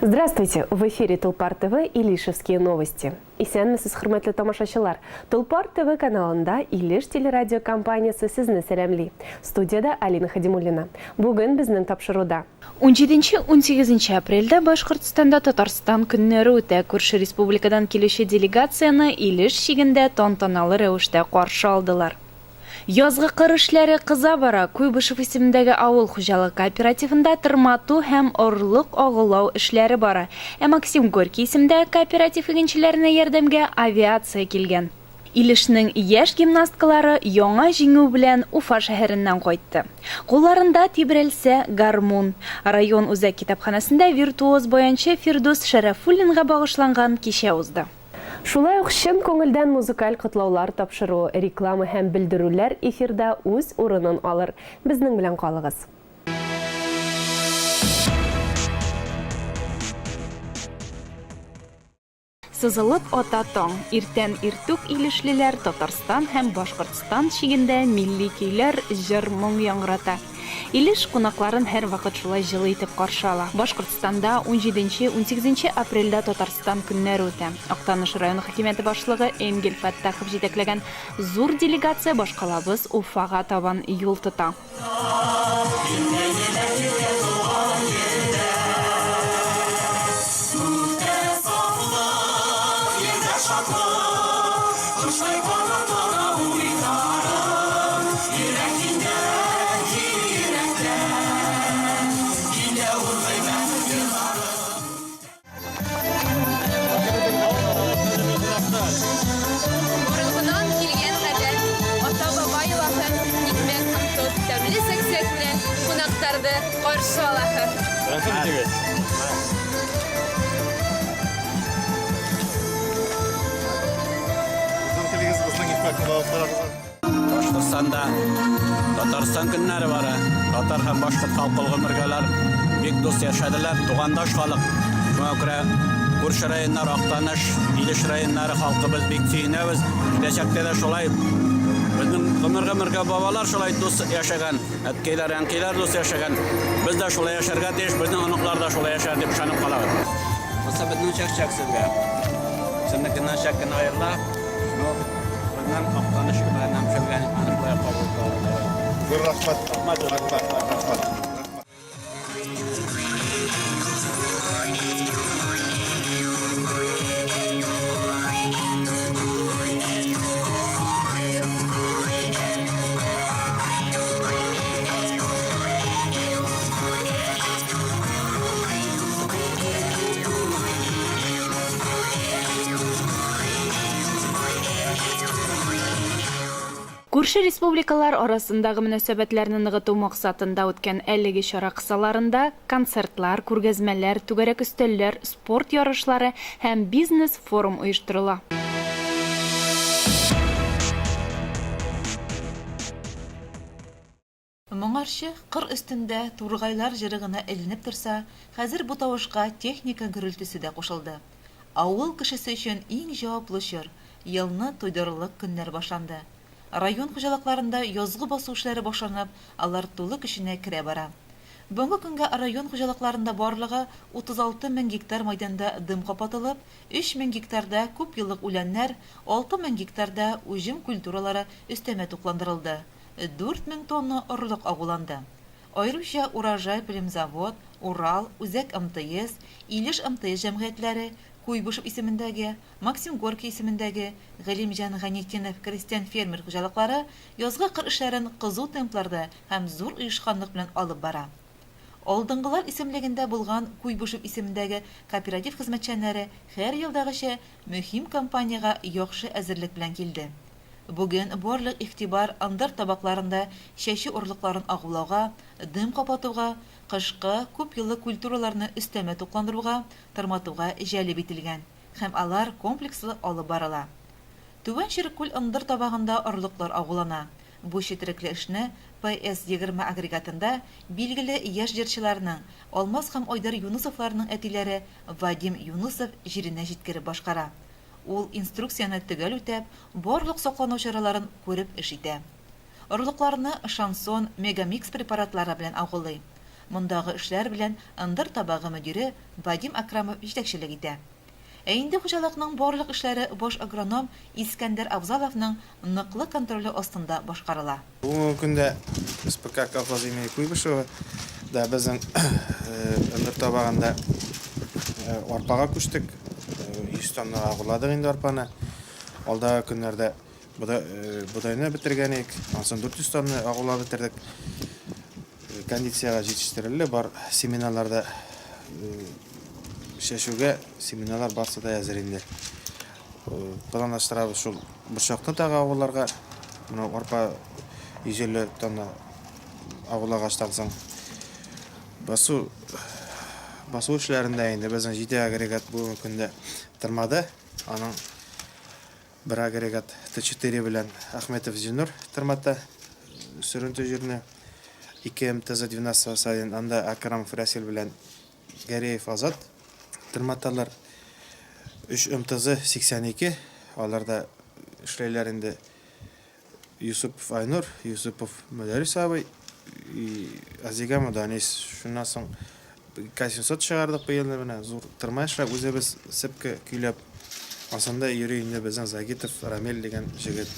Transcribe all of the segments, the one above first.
Здравствуйте! В эфире Тулпар ТВ и Илишевские новости. Исәнмесез, хөрмәтле тамашачылар. Тулпар ТВ каналында Илеш телерадиокомпаниясе сезне сәламли. Студияда Алина Хадимуллина. Бүген безнең тапшыруда. 17-18 апрельдә Башкортстанда Татарстан көннәре үтә. Күрше республикадан килүче делегацияны Илеш шигендә тантаналы рәвештә каршы алдылар. Язгы кыр эшләре кыза бара. Куйбышев исемендәге авыл хуҗалык кооперативында тырмату һәм орлык агылау эшләре бара. Максим Горький исемендәге кооператив игенчеләренә ярдәмгә авиация килгән. Илешнең яшь гимнасткалары яңа җиңү белән Уфа шәһәреннән кайтты. Кулларында тибрәлсә гармун. Район үзәк китапханәсендә виртуоз баянчы Фирдус Шәрәфуллинга багышланган кичә узды. Шулай ук чын күңелдән музыкаль котлаулар тапшыру, реклама һәм белдерүләр эфирда үз урынын алыр. Безнең белән калыгыз. Сызылып ата таң, иртән иртүк илешлеләр Татарстан һәм Башкортстан шигендә милли көйләр, җыр-моң яңгырата. Илеш кунакларын һәр вакыт шулай җылы итеп каршы ала. Башкортстанда 17-18 апрельдә Татарстан көннәре үтә. Актаныш районы хакимияте башлыгы Энгель Фәттахов җитәкләгән зур делегация башкалабыз Уфага табан юл тота. Каршы алаһы. Башкортстанда Татарстан көннәре бара. Татар һәм башка халык гомергәләр бик дус яшәделәр, тугандаш халык. Шуңа күрә күрше районнар, Актаныш, Илеш районнары халкыбыз бик сөенәбез. Киләчәктә дә шулай безнең гомергә бабалар шулай дус яшәгән, әткәйләр, әнкәйләр дус яшәгән. Без дә шулай яшәргә тиеш, безнең оныклар да шулай яшәр дип ышанып калабыз. Булса безнең чәк-чәксезгә. Сезнекеннән чәккән аерла. Безнең Актаныш белән һәмшәгән аныклай кабул кылалар. Рәхмәт. Күрше республикалар арасындагы мөнәсәбәтләрне ныгыту максатында үткән әлеге чара кысаларында концертлар, күргәзмәләр, түгәрәк өстәлләр, спорт ярышлары һәм бизнес форум оештырыла. Моңарчы кыр өстендә тургайлар җырыгына эленеп торса, хәзер бу тавышка техника гөрелтүсе дә кушылды. Авыл кешесе өчен иң җаваплы чор елны туйдырылык көннәр башланды. Район хуҗалыкларында язгы басу эшләре башланып, алар тулы көченә керә бара. Бүгенге көнгә район хуҗалыкларында барлыгы 36 мең гектар мәйданда дым капатылып, 3 мең гектарда күп еллык үләннәр, 6 мең гектарда уҗым культуралары өстәмә тукландырылды. 4 мең тонна орлык агуланды. Аеруча Урожай Пелемзавод, Урал, Үзәк МТС, Илеш МТС җәмгыятьләре, Куйбышев исемендәге, Максим Горький исемендәге, Галимҗан Ганетдинов крестьян фермер хуҗалыклары язгы кыр эшләрен кызу темпларда һәм зур оешканлык белән алып бара. Алдынгылар исемлегендә булган Куйбышев исемендәге кооператив хезмәтчәннәре һәр елдагыча мөһим кампанияга яхшы әзерлек белән килде. Бүген барлык игътибар андыр табакларында чәчү орлыкларын агулауга, дым капатуга, кышкы күп еллык культураларны өстәмә тукландыруга, тырматуга җәлеп ителгән һәм алар комплекслы алып барыла. Түбән Ширкүл андыр табагында орлыклар агулана. Бу четерекле эшне PS20 агрегатында билгеле яшь җырчыларның Алмаз һәм Айдар Юнусовларның әтиләре Вадим Юнусов җиренә җиткереп башкара. Ул инструкцияны төгәл үтәп, барлык саклану чараларын күреп эш итә. Орлыкларны шансон, мегамикс препаратлары белән агулый. мондагы эшләр белән ындыр табагы мөдире Вадим Акрамов җитәкчелек итә. Ә инде хуҗалыкның барлык эшләре баш агроном Искәндәр Абзаловның ныклы контроле астында башкарыла. Бүгенге көндә СПК колхоз имени Куйбышева да безнең ындыр табагында арпага күчтек. 100 тонна агуладык инде арпаны. Алдагы көннәрдә будайны бетергәнек, ансын 400 тонна агула бетердек. Кондициягә җитештерелде, бар семинарларда шәшүгә семинарлар барсы да әзер инде. Планлаштырабыз шул бушакны тагы агуларга, моны арпа 150 тонна агулага шталсаң. Басу эшләрендә инде безнең 7 агрегат бүгенге көндә тырмады. Аның bir агрегат Т4 белән Ахметов Зинур тырмата сөрентө җирне 2 МТЗ-12 Васадин, анда Акрамов Расил белән Гәриев Азат тырматалар. 3 МТЗ-82, аларда эшләйләр инде Юсупов Айнур, Юсупов Мөдәрис абый, Азига Муданис. Шуннан соң К700 чыгардык быел менә зур тырма эшләп үзебез сепке көйләп. Асында йөри инде безнең Загитов Рамил дигән җегет.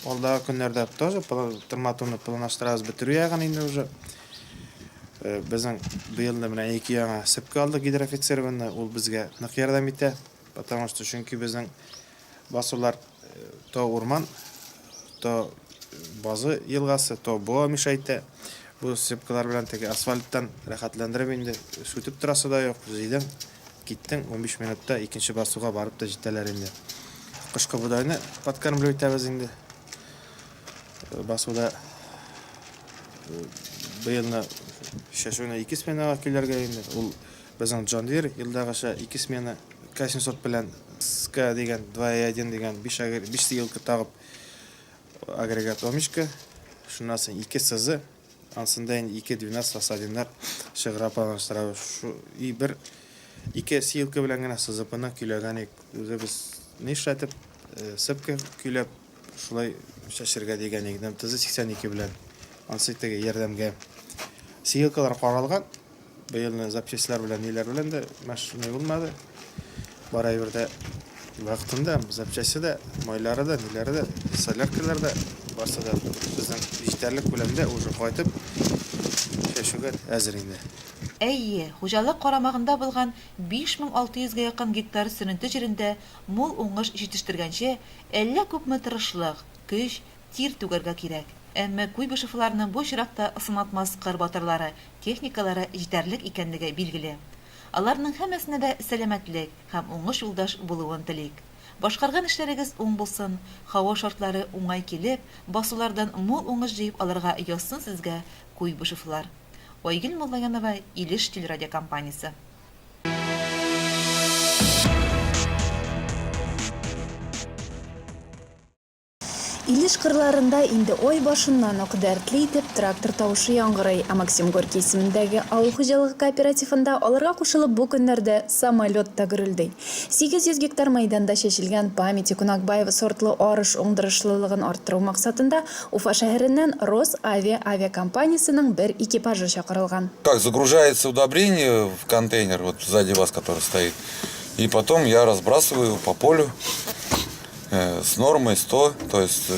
Алдагы көннәрдә тоже тырматуны планлаштырабыз, бетерү ягын инде уже. Безнең быел менә 2 яңа сепке алдык гидрофицированы, ул безгә нык ярдәм итә. Потому что чөнки безнең басулар то урман, то базы елгасы, то буа мишайта. Бу сепкалар белән теге асфальттан рәхәтләндереп инде сүтеп торасы да юк. Җыйдың, киттең, 15 минутта икенче басуга барып та җитәләр инде. Кышкы будайны подкармлый итәбез инде. Басуда быелны шәшүне 2 сменага килергә инде. Ул безнең Джондир елдагыша 2 смена К700 белән СК дигән 2.1 дигән 5 елка тагып агрегат омишка. Шуннан соң 2 СЗ, ансында 2.12 Васадиннар шыгыра планлаштырабыз. Шу и бер 2 силка белән генә СЗПны көйләгәнек. Үзебез ни эшләтеп сепке көйләп шулай шәшергә дигәнек. МТЗ-82 белән ансы теге ярдәмгә силкалар каралган. Быелны запчастлар белән ниләр белән дә мәшгуль булмады. Барай бердә вакытында запчасты да, майлары да, ниләре дә, соляркалар да барса да безнең җитәрлек күләмдә уже кайтып шәшүгә әзер инде. Әйе, хуҗалык карамагында булган 5600-га якын гектар сөренте җирендә мул уңыш җитештергәнче, әллә күпме тырышлык, көч, тир түгәргә кирәк. Әмма Куйбышевларның бу чиракта ысынатмас кыр батырлары, техникалары җитәрлек икәнлеге билгеле. Аларның һәммәсенә дә сәламәтлек һәм уңыш юлдаш булуын телик. Башкарган эшләрегез уң булсын, һава шартлары уңай килеп, басулардан мул уңыш җыеп алырга язсын сезгә Куйбышевлар. Айгөл Муллаянова, Илеш телерадиокомпаниясе. Илеш кырларында инде ой башыннан ук дәртле итеп трактор тавышы яңгырый. Максим Горький исемендәге авыл хуҗалыгы кооперативында аларга кушылып бу көннәрдә самолет та гөрелди. 800 гектар мәйданда чәчелгән Памяти Кунакбаева сортлы арыш уңдырышлылыгын арттыру максатында Уфа шәһәреннән Росавиакомпаниясенең бер экипажы чакырылган. Как загружается удобрение в контейнер, вот сзади вас, который стоит, и потом я разбрасываю по полю. С нормой 100, то есть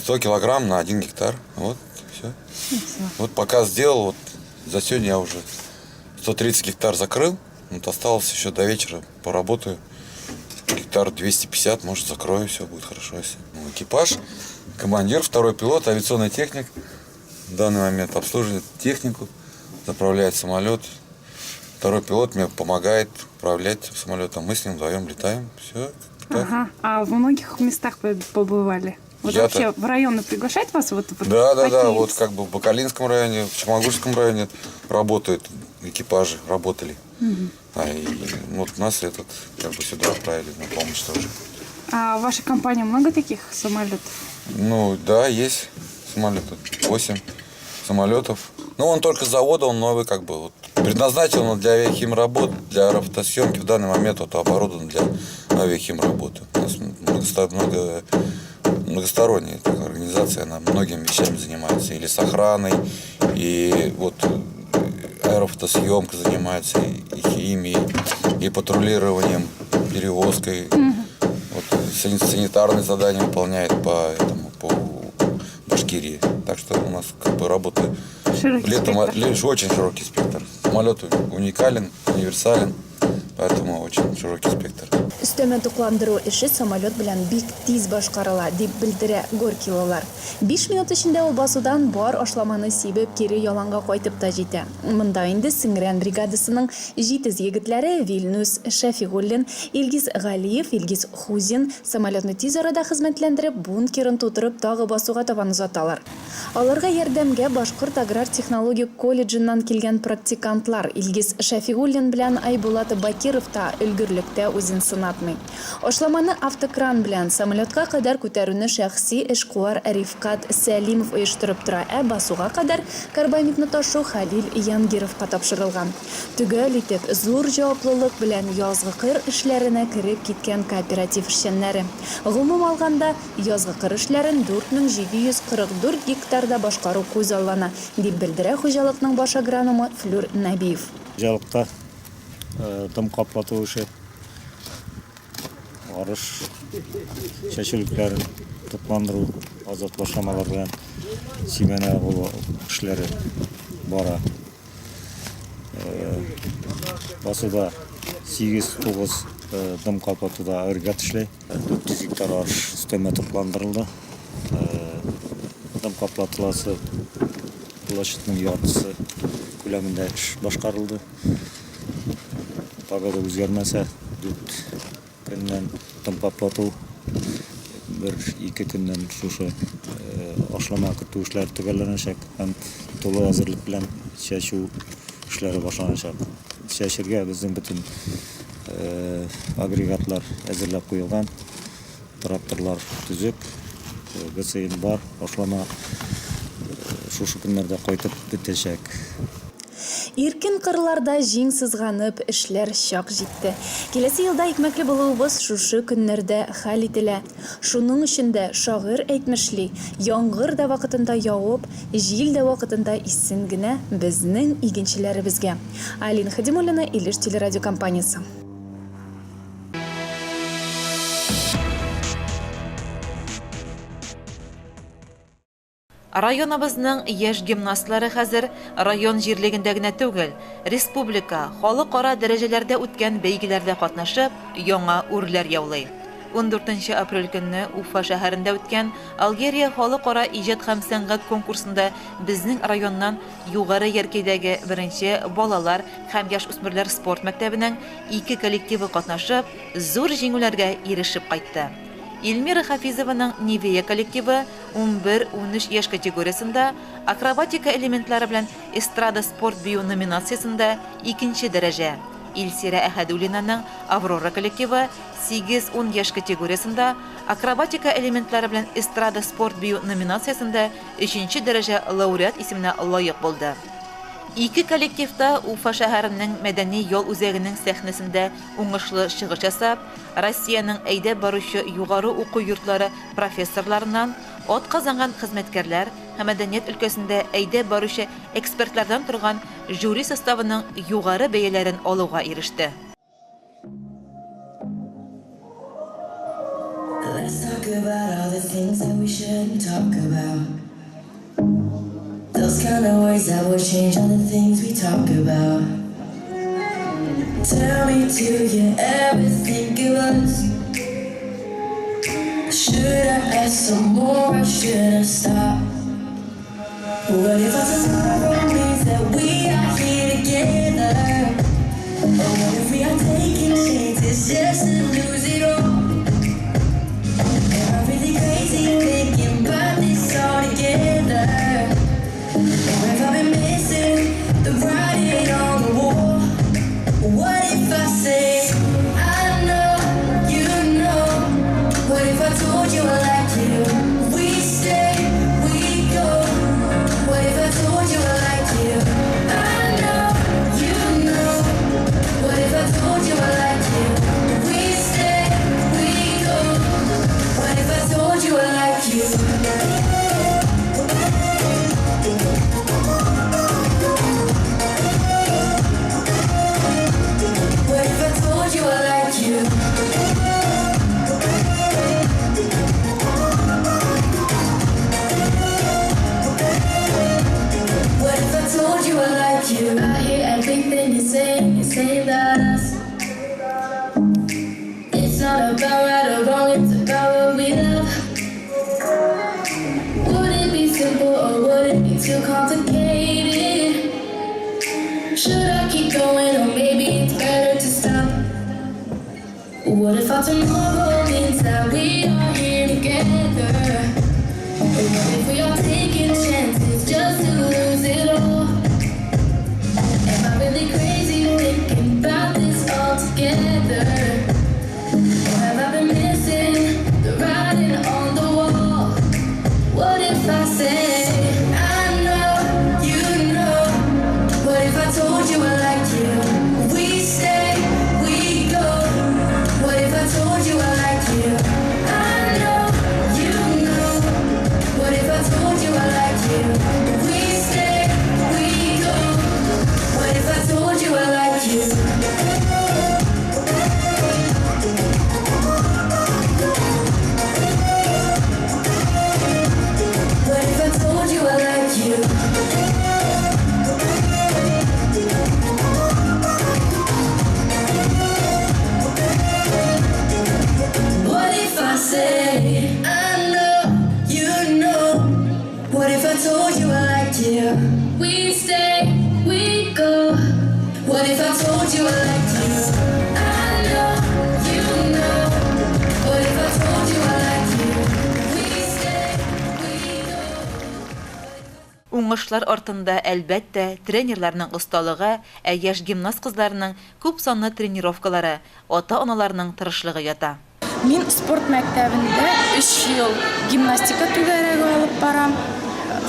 100 килограмм на 1 гектар. Вот, все. Вот пока сделал, вот за сегодня я уже 130 гектар закрыл. Вот осталось еще до вечера, поработаю. Гектар 250, может, закрою, все будет хорошо. Ну, экипаж, командир, второй пилот, авиационный техник. В данный момент обслуживает технику, заправляет самолет. Второй пилот мне помогает управлять самолетом. Мы с ним вдвоем летаем. Все. Ага. А в многих местах побывали? Вот вообще в районы приглашать вас? Да. Вот как бы в Бакалинском районе, в Чемагурском районе работают экипажи, работали. Вот нас как бы сюда отправили на помощь тоже. А в вашей компании много таких самолетов? Ну да, есть самолеты. 8 самолетов. Ну он только с завода, он новый как бы. Вот. Предназначен для авиахимработ, для фотосъемки в данный момент оборудован для авиахимработы. У нас много многосторонняя такая организация, она многими вещами занимается. Или с охраной, и вот аэрофотосъемкой занимается, и химией, и патрулированием, перевозкой. Вот, санитарные задания выполняет по Башкирии. Так что у нас как бы работа летом очень широкий спектр. Самолет уникален, универсален, поэтому очень широкий спектр. Өстәмә тукландыру эше самолет белән бик тиз башкарыла, дип белдерә Горькилылар. 5 минут эчендә ул басудан бар ашламаны сибеп кире яланга кайтып та җитә. Монда инде Сингрән бригадасының җитез егетләре Вильнюс Шафигуллин, Илгиз Галиев, Илгиз Хузин самолетны тиз арада хезмәтләндереп, бункерын тутырып тагы басуга табан узаталар. Аларга ярдәмгә Башкорт аграр технологик колледжыннан килгән практикантлар Илгиз Шафигуллин белән Айбулат Бакиров та өлгерлектә үзен сынатмый. Ашламаны автокран белән самолетка кадәр күтәрүне шәхси эшкуар Рифкат Сәлимов оештырып тора, басуга кадәр карбамидны ташу Халил Янгировка тапшырылган. Төгәл итеп зур җаваплылык белән язгы кыр эшләренә кереп киткән кооператив эшчәннәре. Гомум алганда, язгы кыр эшләрен 4744 гектарда башкару күзаллана, дип белдерә хуҗалыкның баш агрономы Флюр Нәбиев. Хуҗалыкта дым каплату эше, арыш чәчүлекләрен тупландыру, азат башламалар белән сибәнә алу эшләре бара. Басуда 8-9 дым каплатуда агрегат эшләй. 400 гектар арыш өстәмә тупландырылды. Дым каплатыласы площадьның яртысы күләмендә эш башкарылды. Погода үзгәрмәсә, 4 көннән дым каплату, 1-2 көннән шушы ашлама көтү эшләре төгәлләнәчәк һәм тулы әзерлек белән чәчү эшләре башланачак. Чәчергә безнең бөтен агрегатлар әзерләп куелган, тракторлар төзек, ГСМ бар, ашлама шушы көннәрдә кайтып бетәчәк. Иркен кырларда җиң сызганып эшләр чак җитте. Киләсе елда икмәкле булуыбыз шушы көннәрдә хәл ителә. Шуның өчен дә шагыйрь әйтмешли, яңгыр да вакытында явып, җил дә вакытында иссен генә безнең игенчеләребезгә. Алина Хадимуллина, Илеш телерадиокомпаниясе. Районыбызның яшь гимнастлары хәзер район җирлегендә генә түгел, республика, халыкара дәрәҗәләрдә үткән бәйгеләрдә катнашып, яңа үрләр яулый. 14 апрель көнне Уфа шәһәрендә үткән Алгерия халыкара иҗат һәм сәнгать конкурсында безнең районнан югары яркәйдәге 1-нче балалар һәм яшь-үсмерләр спорт мәктәбенең 2 коллективы катнашып, зур җиңүләргә ирешеп кайтты. Илмира Хафизованың Нивея коллективы 11-13 яшь категориясында акробатика элементлары белән эстрада спорт бию номинациясында 2-нче дәрәҗә. Илсира Әхәдуллинаның Аврора коллективы 8-10 яшь категориясында акробатика элементлары белән эстрада спорт бию номинациясында 3-нче дәрәҗә лауреат исеменә лаек булды. 2 коллективта Уфа шәһәренең мәдәни ял үзәгенең сәхнәсендә уңышлы чыгыш ясап, Россиянең әйдәп баручы югары уку йортлары профессорларыннан, атказанган хезмәткәрләр һәм мәдәният өлкәсендә әйдәп баручы экспертлардан торган жюри составының югары бәяләрен алуга иреште. Let's talk about all the things that we shouldn't talk about. Those kind of words that will change all the things we talk about. Tell me, do you ever think of us? Should I ask some more or should I stop? What if our tomorrow means that we are here together? Or what if we are taking chances just to lose it all? Am I really crazy thinking about this all together? Or have I been missing the writing on the wall? What if I say, I know, you know? What if I told you I like you? We stay, we go. What if I told you I like you? I know, you know. What if I told you I like you? We stay. say about us. It's not about right or wrong, it's about what we love. Would it be simple or would it be too complicated? Should I keep going or maybe it's better to stop? What if our tomorrow means that we are here together? Or what if we are taking chances just to lose it all? Am I really crazy thinking about this all together? Or have I been missing the writing on the wall? What if I say, I know, you know? What if I told you I liked you? We stay, we go. What if I told you I liked you? I know, you know. What if I told you I liked you? We stay, we go. What if I told you I liked you? What if I told you I liked you? What if I say, I know, you know? What if I told you I liked you? We stay, we go. What if I told you I liked you? I know, you know. What if I told you I liked you? We stay, we go. Уңышлар артында әлбәттә тренерларның осталыгы, ә яшь гимнаст кызларының күп санлы тренировкалары, ата-аналарның тырышлыгы ята. Мин спорт мәктәбендә 3 ел гимнастика түгәрәге алып барам.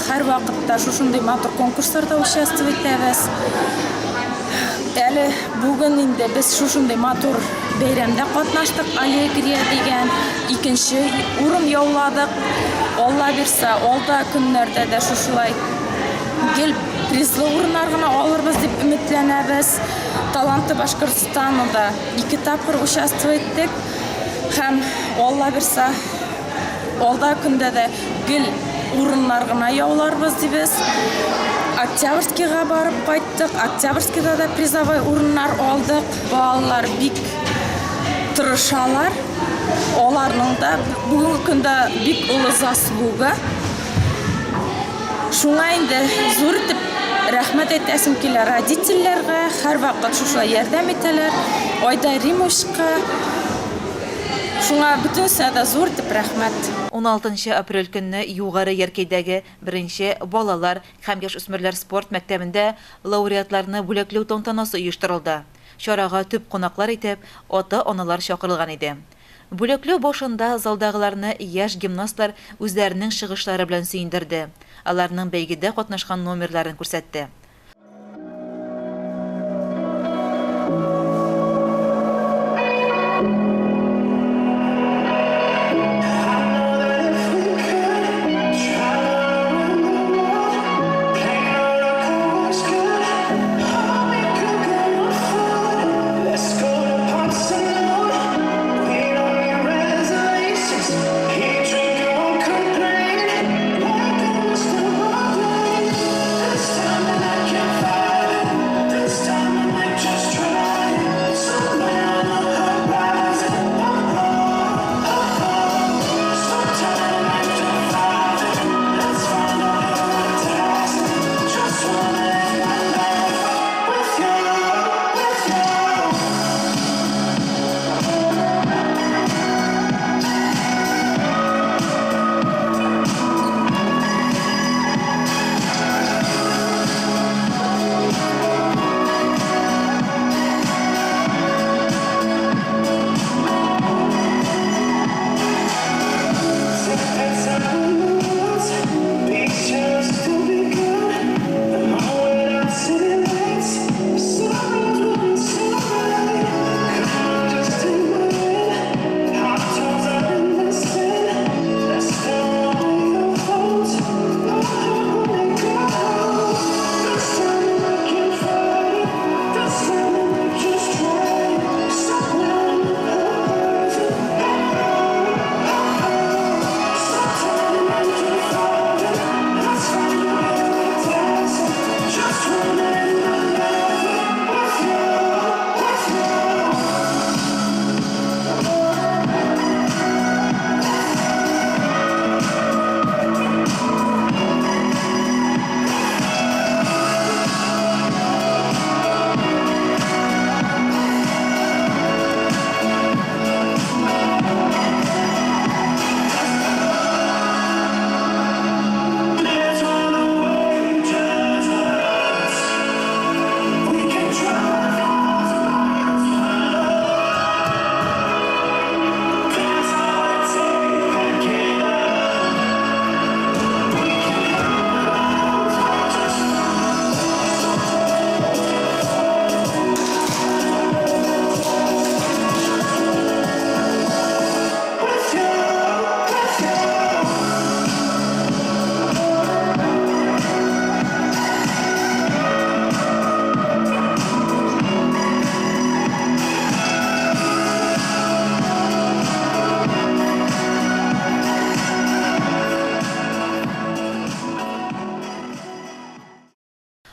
Һәр вакытта шушындай матур конкурсларда участвовать итәбез. Әле бүген инде без шушындай матур бәйрәмдә катнаштык. Алегрия дигән 2нче урын яуладык. Алла бирсә, алда көннәрдә дә шушылай гел призлы урыннар гына алырбыз дип өметләнәбез. Таланты Башкортстанда 2 тапкыр участвовать иттек. Һәм Алла бирсә, алда көндә дә гел урыннар гына яуларбыз дибез. Октябрьскийга барып кайттык. Октябрьскийда да призовой урыннар алдык. Балалар бик тырышалар. Аларның да бүгенге көндә бик улы заслуга. Шуңа инде зур итеп рәхмәт әйтәсем килә родительләргә, һәр вакыт шулай ярдәм итәләр. Айда Римушка. Шуңа бөтенсә дә зур итеп рәхмәт. 16 апрель көнне югары Яркәйдәге 1нче балалар һәм яшь-үсмерләр спорт мәктәбендә лауреатларны бүләкләү тантанасы оештырылды. Чарага төп кунаклар итеп ата-аналар чакырылган иде. Бүләкләү башында залдагыларны яшь гимнастлар үзләренең чыгышлары белән сөендерде. Аларның бәйгедә катнашкан номерларын күрсәтте. It's time that I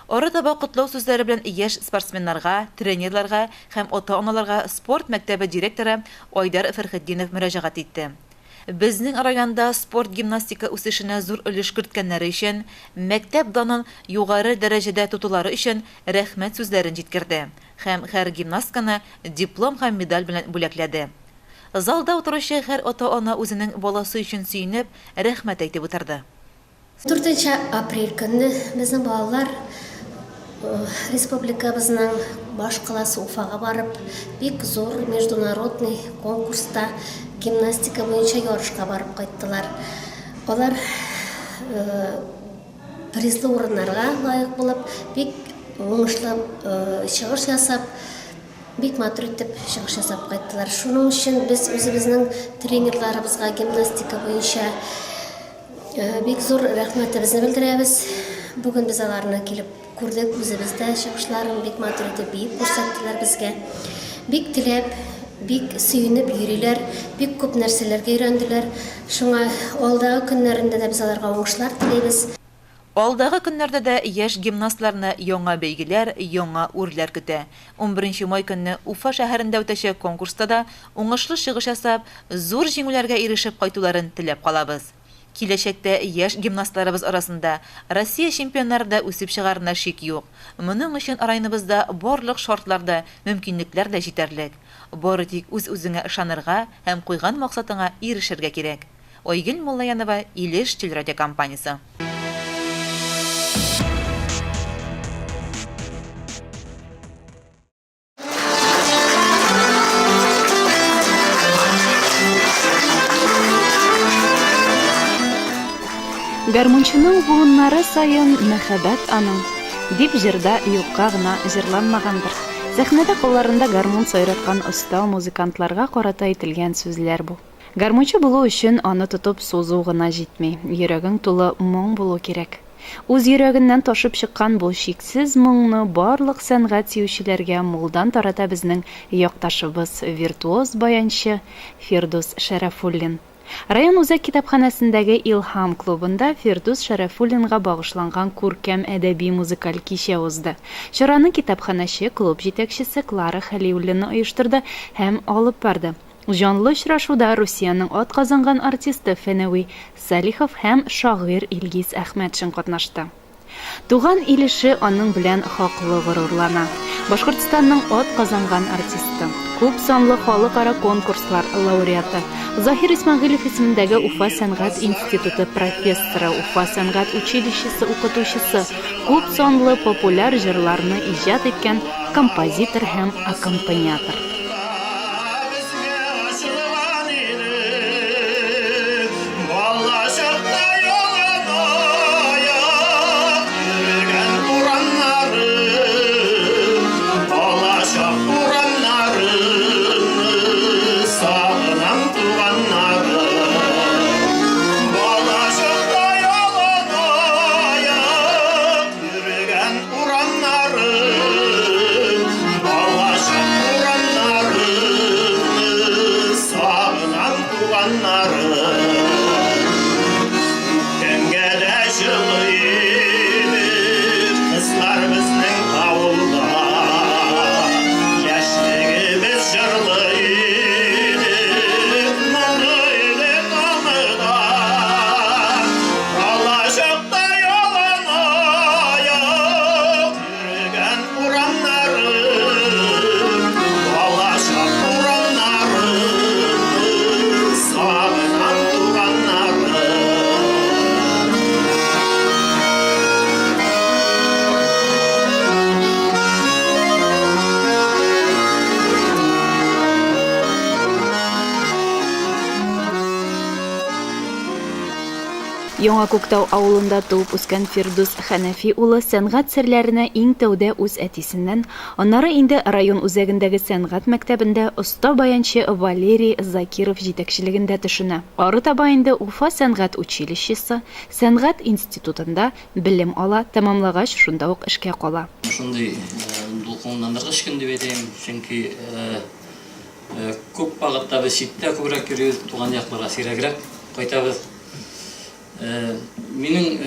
Ары таба котлау сүзләре белән яшь спортсменнарга, тренерларга һәм ата-аналарга спорт мәктәбе директоры Айдар Фәрхетдинов мөрәҗәгать итте. Безнең районда спорт гимнастика үсешенә зур өлеш керткәннәре өчен, мәктәп данын югары дәрәҗәдә тотулары өчен рәхмәт сүзләрен җиткерде һәм һәр гимнастканы диплом һәм медаль белән бүләкләде. Залда утыручы һәр ата-ана үзенең баласы өчен сөенеп, рәхмәт әйтеп утырды. 4 апрель көнне безнең балалар республикабызның баш каласы Уфага барып, бик зур международный конкурста гимнастика буенча ярышка барып кайттылар. Алар призлы урыннарга лайык булып, бик уңышлы чыгыш ясап, бик матур итеп чыгыш ясап кайттылар. Шуның өчен без үзебезнең тренерларыбызга гимнастика буенча бик зур рәхмәтебезне белдерәбез. Бүген без аларны килеп күрдек, үзебездә чыгышларын бик матур итеп биеп күрсәттеләр безгә. Бик теләп, бик сөенеп йөриләр, бик күп нәрсәләргә өйрәнделәр. Шуңа алдагы көннәрендә дә без аларга уңышлар теләйбез. Алдагы көннәрдә дә яшь гимнастларны яңа бәйгеләр, яңа үрләр көтә. 11 май көнне Уфа шәһәрендә үтәчәк конкурста да уңышлы чыгыш ясап, зур җиңүләргә ирешеп кайтуларын теләп калабыз. Киләчәктә яшь гимнастларыбыз арасында Россия чемпионнарында үсеп чыгарына шик юк. Моның өчен районыбызда барлык шартларда мөмкинлекләр дә җитәрлек. Бары тик үз-үзеңә ышанырга һәм куйган максатыңа ирешергә кирәк. Айгөл Муллаянова, Илеш телерадиокомпаниясе. Гармунчының буыннары сайын мәхәббәт аның, дип җырда юкка гына җырланмагандыр. Сәхнәдә кулларында гармун сайраткан оста музыкантларга карата әйтелгән сүзләр бу. Гармунчы булу өчен аны тотып сузу гына җитми, йөрәгең тулы моң булу кирәк. Үз йөрәгеннән ташып чыккан бу шиксез моңны барлык сәнгать сөючеләргә мулдан тарата безнең якташыбыз, виртуоз баянчы Фирдус Шәрәфуллин. Район үзәк китапханәсендәге Илһам клубында Фирдус Шәрәфуллинга багышланган күркәм әдәби музыкаль кичә узды. Чараны китапханәче клуб җитәкчесе Клара Хәлиуллина оештырды һәм алып барды. Җанлы очрашуда Русиянең атказанган артисты Фәнәви Салихов һәм шагыйрь Илгиз Әхмәтшин катнашты. Туган Илеше аның белән хаклы горурлана. Башкортстанның атказанган артисты, күп санлы халыкара конкурслар лауреаты, Захир Исмәгыйлев исемендәге Уфа сәнгать институты профессоры, Уфа сәнгать училищесы укытучысы, күп санлы популяр җырларны иҗат иткән композитор һәм аккомпаниатор. Яңа Күктау авылында туып үскән Фирдус Хәнәфи улы сәнгать серләренә иң тәүдә үз әтисеннән, аннары инде район үзәгендәге сәнгать мәктәбендә оста баянчы Валерий Закиров җитәкчелегендә төшенә. Ары таба инде Уфа сәнгать училищесы, сәнгать институтында белем ала, тәмамлагач шунда ук эшкә кала. Шундый дулкынландыргыч эшкин дип әйтәм, чөнки күп вакытта без читтә күбрәк йөрибез, туган якларга сирәгрәк кайтабыз. Минең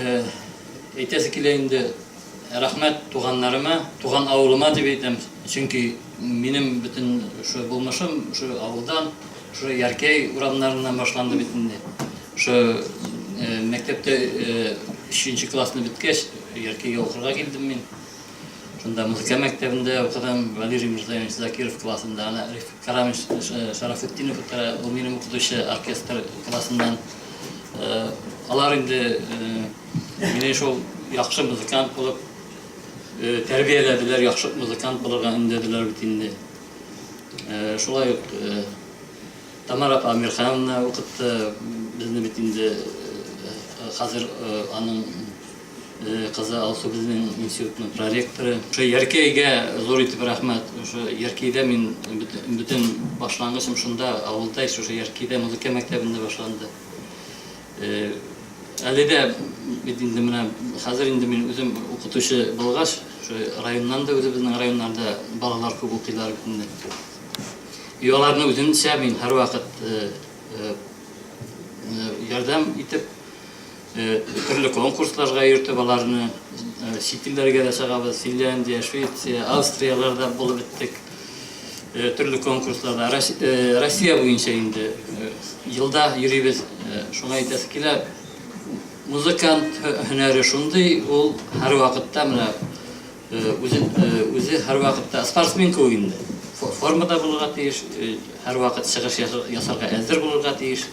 әйтәсе килә инде рахмет туганнарыма, туган авылыма дип әйтәм. Чөнки минем бөтен шу булмышым шу авылдан, шу Яркей урамнарыннан башланды бит инде. Шу мәктәптә 3нче классны биткәч, Яркейгә укырга килдем мин. Шунда музыка мәктәбендә укыдым, Валерий Мирзаевич Закиров классында, ана Карамиш Шарафетдинов ул минем укытучы оркестр классыннан. Алар инде мине шул яхшы музыкант булып тәрбияләделәр, яхшы музыкант булырга өндәделәр бит инде. Шулай ук Тамара Амирхановна укытты безне бит инде. Хәзер аның кызы Алсу безнең институтның проректоры. Шу Яркейгә зур итеп рәхмәт. Шу Яркейдә мин бөтен башлангычым шунда авылда, шу Яркейдә музыка мәктәбендә башланды. Әле дә бит инде менә хәзер инде мин үзем укытучы булгач, шу районнан да үзебезнең районнарда балалар күп укыйлар бит инде. Аларны үземчә мин һәрвакыт ярдәм итеп төрле конкурсларга йөртеп аларны чит илләргә дә чыгабыз. Финляндия, Швеция, Австрияларда булып иттек. Төрле конкурсларда Россия буенча инде елда йөрибез. Шуңа әйтәсе килә, музыкант һөнәре шундый, ул һәрвакытта менә үзе һәрвакытта спортсмен кебек инде. Формада булырга тиеш, һәрвакыт чыгыш ясарга әзер булырга тиеш.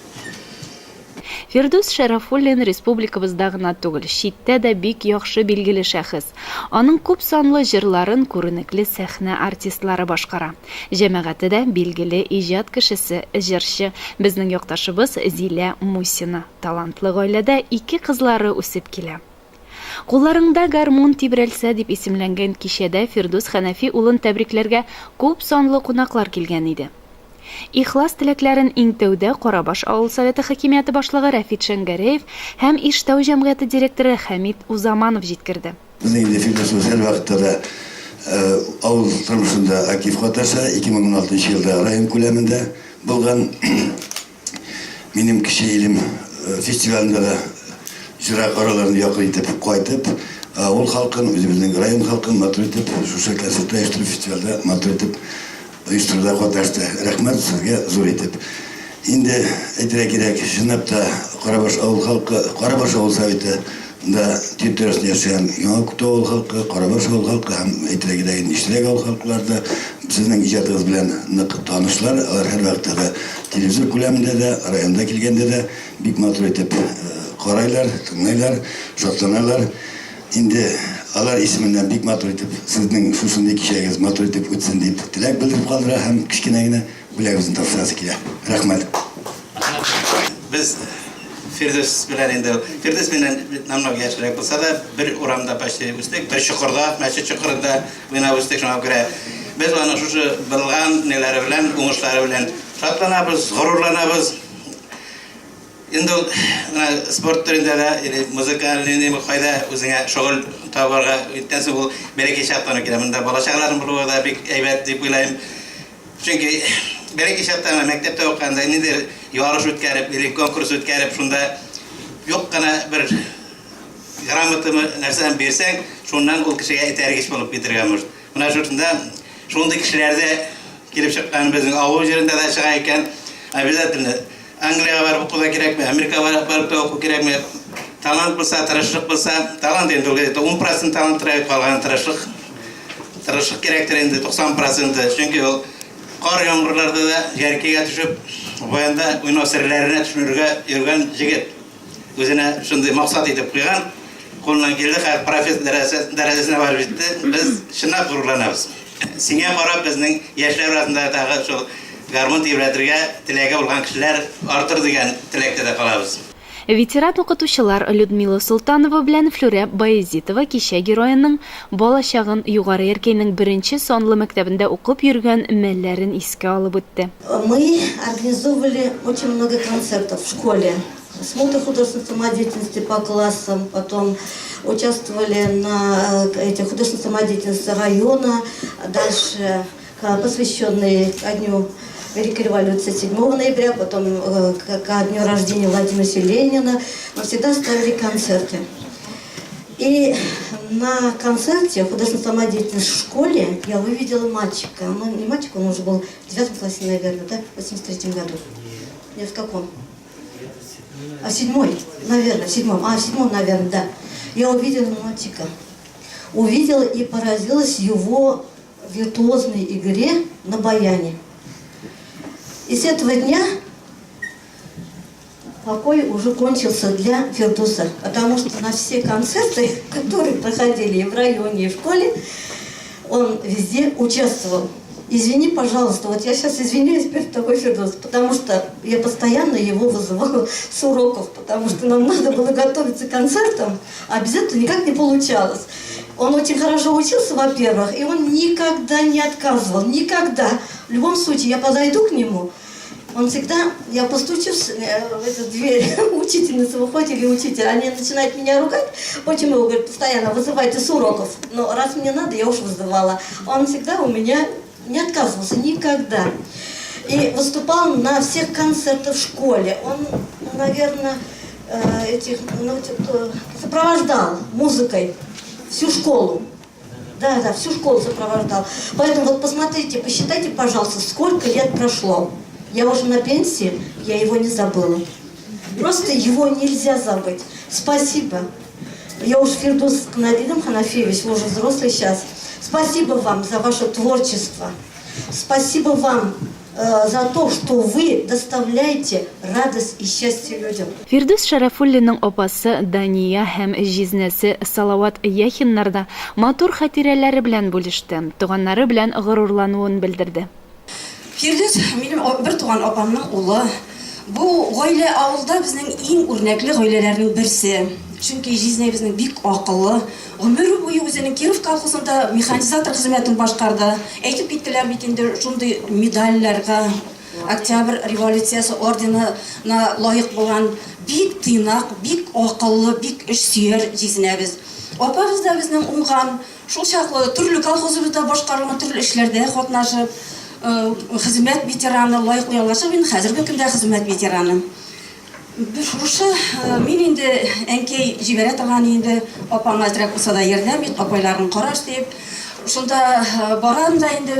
Фирдус Шарафуллин республикабызда гына түгел, читтә дә бик яхшы билгеле шәхес. Аның күп санлы җырларын күренекле сәхнә артистлары башкара. Җәмәгате дә билгеле иҗат кешесе, җырчы. Безнең якташыбыз Зилә Мусина. Талантлы гаиләдә 2 кызлары үсеп килә. Кулларында гармун тибрәлсә дип исемләнгән кичәдә Фирдус Хәнәфи улын тәбрикләргә күп санлы кунаклар килгән иде. Ихлас теләкләрен иң тәүдә Карабаш авыл советы хакимияте башлыгы Рафит Шәңгәрәев һәм Иштау җәмгыяте директоры Хәмид Узаманов җиткерде. Безнең инде Фирдус һәр вакытта да авыл тормышында актив катнаша, 2016 елда район күләмендә булган минем кече илем фестивалендә да җыра араларын якын итеп кайтып, авыл халкын, үзебезнең район халкын матур итеп, шушы концерт фестивальдә матур итеп оештыруда катнашты. Рәхмәт сезгә зур итеп. Инде әйтергә кирәк, чынлап та Карабаш авыл халкы, Карабаш авыл советы да территориясында яшәгән Яңа Күтә авыл халкы, Карабаш авыл халкы һәм әйтергә кирәк, Нишләк авыл халыкларда сезнең иҗатыгыз белән нык танышлар. Алар һәр вакытта телевизор күләмендә дә, районда килгәндә дә бик матур итеп карайлар, тыңлайлар, шатланалар. Инде алар исеменнән бик матур итеп, сезнең шушындый кичәгез матур итеп үтсен дип теләк белдереп калдыра һәм кичкенә генә бүләгебезне тапшырасы килә. Рәхмәт. Без Фирдус белән инде, Фирдус белән намного яшьрәк булса да, бер урамда почти үстек, бер чокырда, мәчет чокырында гына үстек, шуңа күрә без аны шушы булган неләре белән, уңышлары белән шатланабыз, горурланабыз. Инде спорт төрендә дә, музыка нинди кайда үзеңә шөгыль табарга иткәнсе ул бәләкәй шатлану кирәк. Монда балачакларым булуы да бик әйбәт дип уйлыйм. Чөнки бәләкәй шатлану мәктәптә укыганда нидер ярыш үткәреп, конкурс үткәреп, шунда юк кына бер грамотамы нәрсән бирсәң, шуннан ул кешегә этәргеч булып китергән мөш. Менә шунда шундый кешеләрдә килеп чыккан безнең авыл җирендә дә чыга икән. Обязательно Англияга барып укуга кирәкме, Америкага барып укуга кирәкме? Талант булса, тырышлык булса, талант инде 10% талант тирәп калган тырышлык. Тырышлык кирәктер инде 90%. Чөнки ул кар яңгырларда да Яркейгә төшеп, баянда уйнау серләренә төшенергә йөргән җегет. Үзенә шундый максат итеп куйган. Кулыннан килде, һәр профессор дәрәҗәсенә барып җитте. Без чынлап горурланабыз. Сиңа карап безнең яшьләр арасында тагы шул гармон тибрәтергә теләге булган кешеләр артыр дигән теләктә дә калабыз. Ветеран укытучылар Людмила Султанова белән Флүрә Баязитова кичә герояның балачагын Югары Яркейның 1-нче санлы мәктәбендә укып йөргән мәлләрен искә алып үтте. Мы организовывали очень много концертов в школе. Смотр художественной самодеятельности по классам, потом участвовали на этих художественной самодеятельности района, дальше посвященные ко дню Великой революции 7 ноября, потом ко дню рождения Владимира Ленина. Мы всегда ставили концерты. И на концерте художественной самодеятельности в школе я увидела мальчика. Он не мальчик, он уже был в 9 классе, наверное, да? В 83 году. Нет, в каком? А в 7-й, наверное, в 7-м. А, в 7-м, наверное, да. Я увидела мальчика. Увидела и поразилась его виртуозной игре на баяне. И с этого дня покой уже кончился для Фирдуса, потому что на все концерты, которые проходили и в районе, и в школе, он везде участвовал. Извини, пожалуйста, вот я сейчас извиняюсь перед тобой, Фирдус, потому что я постоянно его вызывала с уроков, потому что нам надо было готовиться к концертам, а без этого никак не получалось. Он очень хорошо учился, во-первых, и он никогда не отказывал, никогда. В любом случае, я подойду к нему, он всегда, я постучусь в эту дверь, учительница выходит или учитель, они начинают меня ругать, почему, говорит, постоянно вызывайте с уроков. Но раз мне надо, я уж вызывала. Он всегда у меня не отказывался, никогда. И выступал на всех концертах в школе. Он, наверное, сопровождал музыкой всю школу. Да, всю школу сопровождал. Поэтому вот посмотрите, посчитайте, пожалуйста, сколько лет прошло. Я уже на пенсии, я его не забыла. Просто его нельзя забыть. Спасибо. Я уж Фирдус Канадидом Ханафеевич, вы уже взрослый сейчас. Спасибо вам за ваше творчество. Спасибо вам за то, что вы доставляете радость и счастье людям. Фирдус Шарафуллинның опасы Дания һәм җизнәсе Салават Яхиннар да матур хатирәләре белән бүлеште. Туганнары белән горурлануын белдерде. Фирдус минем бер туган апамның улы. Бу гаилә авылда безнең иң үрнәкле гаиләләрнең берсе. Чөнки җизнә безнең бик акыллы. Гомере буе үзенең Киров колхозында механизатор хезмәтен башкарды. Әйтеп киттеләр бит инде шундый медальләргә, Октябрь революциясе орденына лаек булган бик тыйнак, бик акыллы, бик эшсөяр җизнәбез. Апабыз да безнең уңган, шул чаклы төрле колхозыбызда башкарылган төрле эшләрдә катнашып, хезмәт ветераны лаеклы ялгашып, мин хәзерге көндә хезмәт ветераны. Шушы мин инде әнкәй җибәрә торган инде апаңа әзрәк булса да ярдәм ит, апайларын караш дип. Шунда барам да инде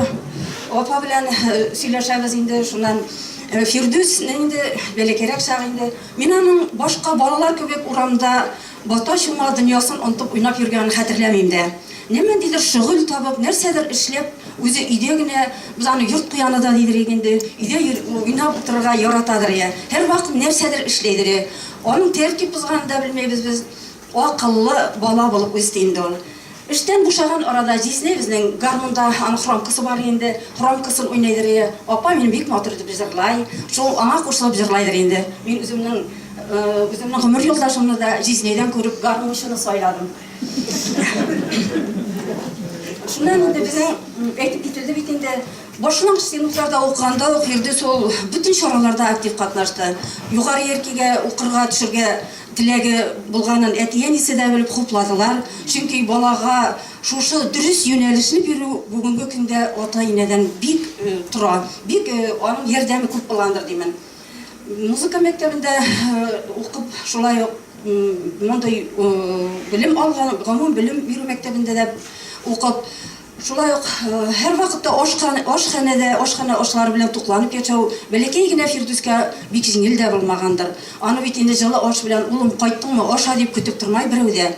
апа белән сөйләшәбез инде, шуннан Фирдус инде бәләкәрәк чак инде. Мин аның башка балалар кебек урамда бата чума дөньясын онтып уйнап йөргәнен хәтерләмим дә. Немендидер шөгыль табып, нәрсәдер эшләп, үзе өйдә генә без аны йорт куяныда дидер инде. Өйдә уйнап утырырга яратадыр я. Һәр вакыт нәрсәдер эшләйдер. Аның тәртип бузганын да белмәйбез без. Акыллы бала булып үсте инде ул. Эштән бушаган арада җизнә безнең гармунда аның хромкасы бар инде. Хромкасын уйнайдыр. Апа мин бик матур итеп җырлай. Шул аңа кушылып җырлайдыр инде. Мин үземнең гомер юлдашымны да җизнәдән күреп гармунчыны сайладым. Шуннан инде безнең әйтеп кителде бит инде башлангыч сыйныфларда укыганда Фирдус ул бүтән чараларда актив катнашты. Югары яркегә укырга төшәргә теләге булганын әти-әнисе дә белеп хупладылар. Чөнки балага шушы дөрес юнәлешне бирү бүгенге көндә ата-инәдән бик тора. Бик аның ярдәме күп булгандыр димен. Музыка мәктәбендә укып шулай ук мондай белем алган, гомум белем бирү мәктәбендә дә укып, шулай ук һәр вакытта ашханәдә ашлар белән тукланып яшәү бәләкәй генә Фирдуска бик җиңел дә булмаганdır. Аны бит инде җылы аш белән улым кайттыңмы аша дип көтеп тормай берәүдә.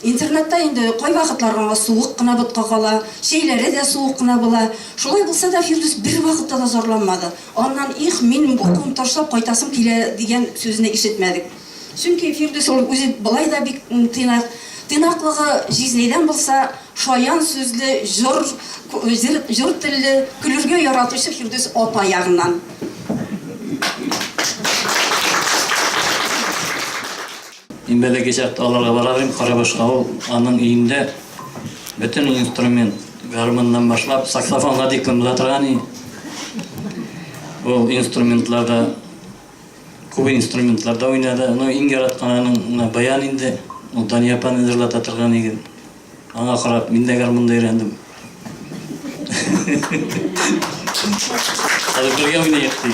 Интернетта инде кай вакытларга суык кына бутка кала, шәйләре дә суык кына була. Шулай булса да Фирдус бер вакытта да зарланмады. Аннан мин укуын ташлап кайтасым килә дигән сүзне ишетмәдек. Чөнки Фирдус ул үзе былай да бик тыйнаклыгы җизнәдән булса, шаян сүзле, җыр телле, көләргә яратучы Фирдус апа ягыннан. Инбәләге чакта аларга барарым, Карабашка ул аның өендә бөтен инструмент, гармоннан башлап саксофонга диклем була торган. Ул инструментларда күп инструментларда уйнады. Иң яратканың баян инде. Ул Дания апаны җырлата торган иген. Аңа карап мин дә гармонда өйрәндем. Хәзер бергә уйнayык ди.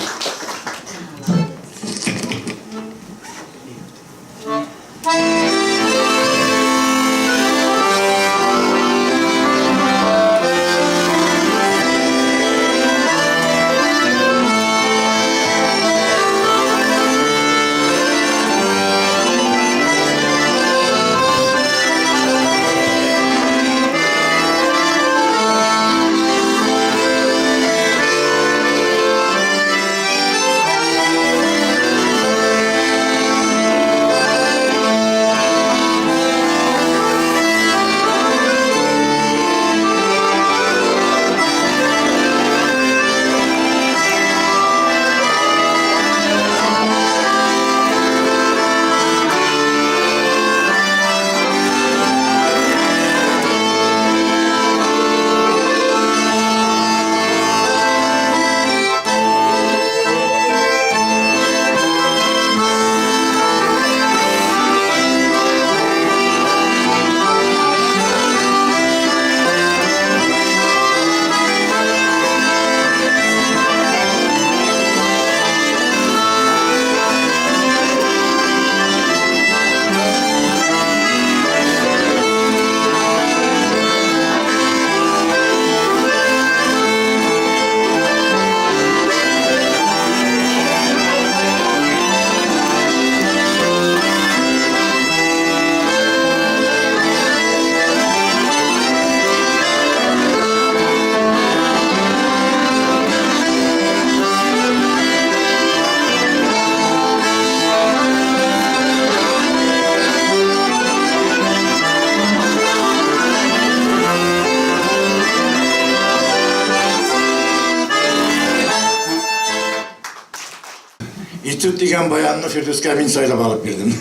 Türk деген баянны Фирдусқа мен сайлап алып бердім.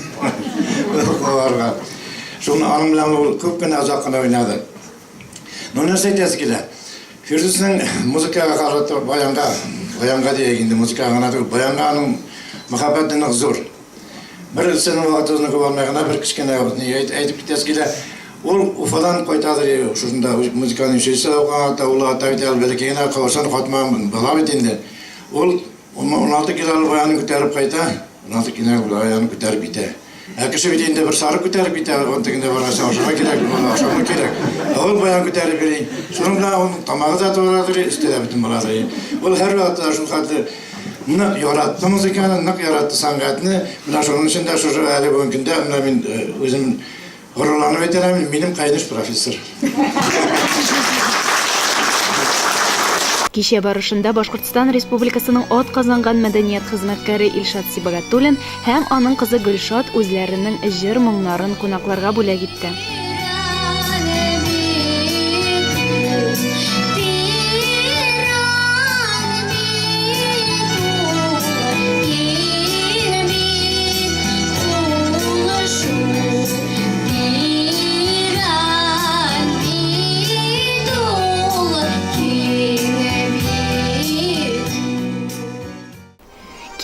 Оларға. Соны аным білән ол көп кені азақ қана ойнады. Но нәрсе айтасы келе. Фирдустың музыкаға қараты баянға дегенде музыкаға ғана тұр. Баянға аның махаббатының зор. Бір сенің вағатызыны көп алмайғана бір кішкене айтып кетесі келе. Ол Уфадан қойтадыр, шұрында музыканың үшесі ауған атауылыға тавител бәлекейіне қауырсан қатмағын бала бетінде. Ол 16 килалы баянын көтеріп қайта, 16 килалы баянын көтеріп бейті. Әкіші бетінде бір сары көтеріп бейті, онтығында барғасы ашама керек. Ол баян көтеріп берейін. Соның білән оның тамағы заты барадыр, үстеді бітін барадыр. Ол әр вақытта шын қаты нық яратты музыканы, нық яратты саңғатыны. Мына соның ішінде шұры әлі бүгінкінде мен өзім ғұрыланып етеремін, менің қайныш профессор. Кичә барышында Башкортстан Республикасының атказанган мәдәният хезмәткәре Илшат Сибагатуллин һәм аның кызы Гөлшат үзләренең җыр моңнарын кунакларга бүләк итте.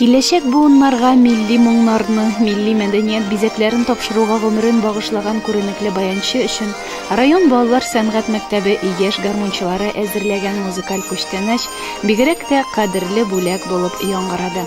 Киләчәк буыннарга милли моңнарны, милли мәдәният бизәкләрен тапшыруга гомерен багышлаган күренекле баянчы өчен район балалар сәнгать мәктәбе яшь гармунчылары әзерләгән музыкаль күчтәнәч бигрәк тә кадерле бүләк булып яңгырады.